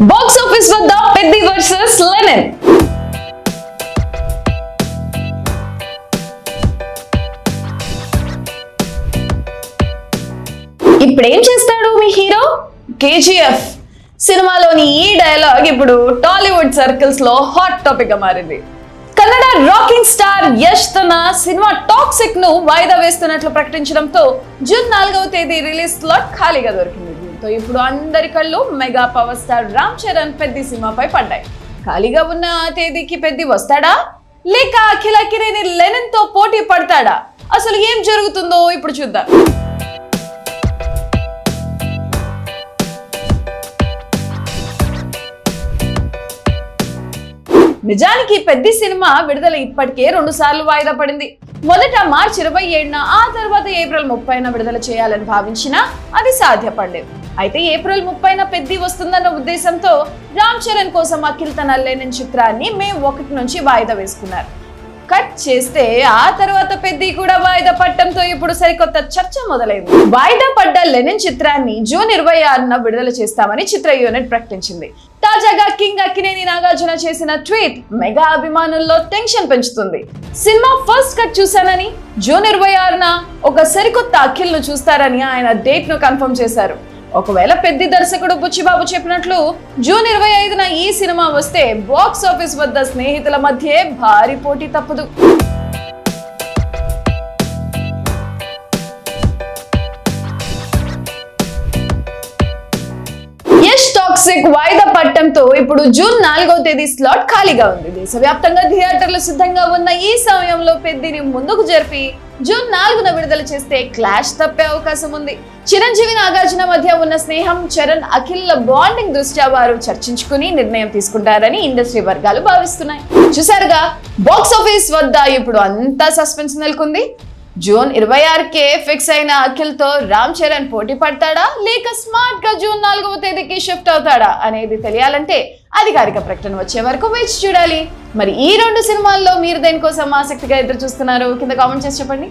Box office వద్ద Peddi versus Lenin. ఇప్పుడేం చేస్తాడు మీ హీరో? కేజీఎఫ్ సినిమాలోని ఈ డైలాగ్ ఇప్పుడు టాలీవుడ్ సర్కిల్స్ లో హాట్ టాపిక్ గా మారింది. కన్నడ రాకింగ్ స్టార్ యష్ తన సినిమా టాక్సిక్ ను వాయిదా వేస్తున్నట్లు ప్రకటించడంతో జూన్ 4వ తేదీ రిలీజ్ స్లాట్ ఖాళీగా దొరికింది. దీంతో ఇప్పుడు అందరి కళ్ళు mega power star Ram Charan Peddi సినిమాపై పడ్డాయి. ఖాళీగా ఉన్న ఆ తేదీకి పెద్ది వస్తాడా లేక అఖిల్ అక్కినేని లెనిన్ తో పోటీ పడతాడా? అసలు ఏం జరుగుతుందో ఇప్పుడు చూద్దాం. నిజానికి పెద్ది సినిమా విడుదల ఇప్పటికే 2 సార్లు వాయిదా పడింది. మొదట మార్చి 27న, ఆ తర్వాత ఏప్రిల్ 30న విడుదల చేయాలని భావించినా అది సాధ్యపడలేదు. అయితే ఏప్రిల్ 30న పెద్ది వస్తుందన్న ఉద్దేశంతో రామ్ చరణ్ కోసం అఖిల్ తన లెనిన్ చిత్రాన్ని మే 1 నుంచి వాయిదా వేసుకున్నారు. కట్ చేస్తే ఆ తర్వాత పెద్ది కూడా వాయిదా పడటంతో ఇప్పుడు సరికొత్త చర్చ మొదలైంది. వాయిదా పడ్డ లెనిన్ చిత్రాన్ని జూన్ 26న విడుదల చేస్తామని చిత్ర యూనిట్ ప్రకటించింది. తాజాగా కింగ్ అక్కినేని నాగార్జున చేసిన ట్వీట్ మెగా అభిమానుల్లో టెన్షన్ పెంచుతుంది. సినిమా ఫస్ట్ కట్ చూశానని, జూన్ 26న ఒక సరికొత్త అఖిల్ ను చూస్తారని ఆయన డేట్ ను కన్ఫర్మ్ చేశారు. ఒకవేళ పెద్ది దర్శకుడు బుచ్చిబాబు చెప్పినట్లు జూన్ 25న ఈ సినిమా వస్తే బాక్స్ ఆఫీస్ వద్ద స్నేహితుల మధ్య భారీ పోటీ తప్పదు. యష్ టాక్సిక్ వాయిదా పడటంతో ఇప్పుడు జూన్ 4వ తేదీ స్లాట్ ఖాళీగా ఉంది. దేశవ్యాప్తంగా థియేటర్లు సిద్ధంగా ఉన్న ఈ సమయంలో పెద్దిని ముందుకు జరిపి జూన్ 4న విడుదల చేస్తే క్లాష్ తప్పే అవకాశం ఉంది. చిరంజీవి నాగార్జున మధ్య ఉన్న స్నేహం, చరణ్ అఖిల్ బాండింగ్ దృష్ట్యా వారు చర్చించుకుని నిర్ణయం తీసుకుంటారని ఇండస్ట్రీ వర్గాలు భావిస్తున్నాయి. చూసారుగా, బాక్స్ ఆఫీస్ వద్ద ఇప్పుడు అంతా సస్పెన్స్ నెలకొంది. జూన్ 26కే ఫిక్స్ అయిన అఖిల్ తో రామ్ చరణ్ పోటీ పడతాడా లేక స్మార్ట్ గా జూన్ 4వ తేదీకి షిఫ్ట్ అవుతాడా అనేది తెలియాలంటే అధికారిక ప్రకటన వచ్చే వరకు వేచి చూడాలి. మరి ఈ 2 సినిమాల్లో మీరు దేనికోసం ఆసక్తిగా ఎదురు చూస్తున్నారు? కింద కామెంట్ చేసి చెప్పండి.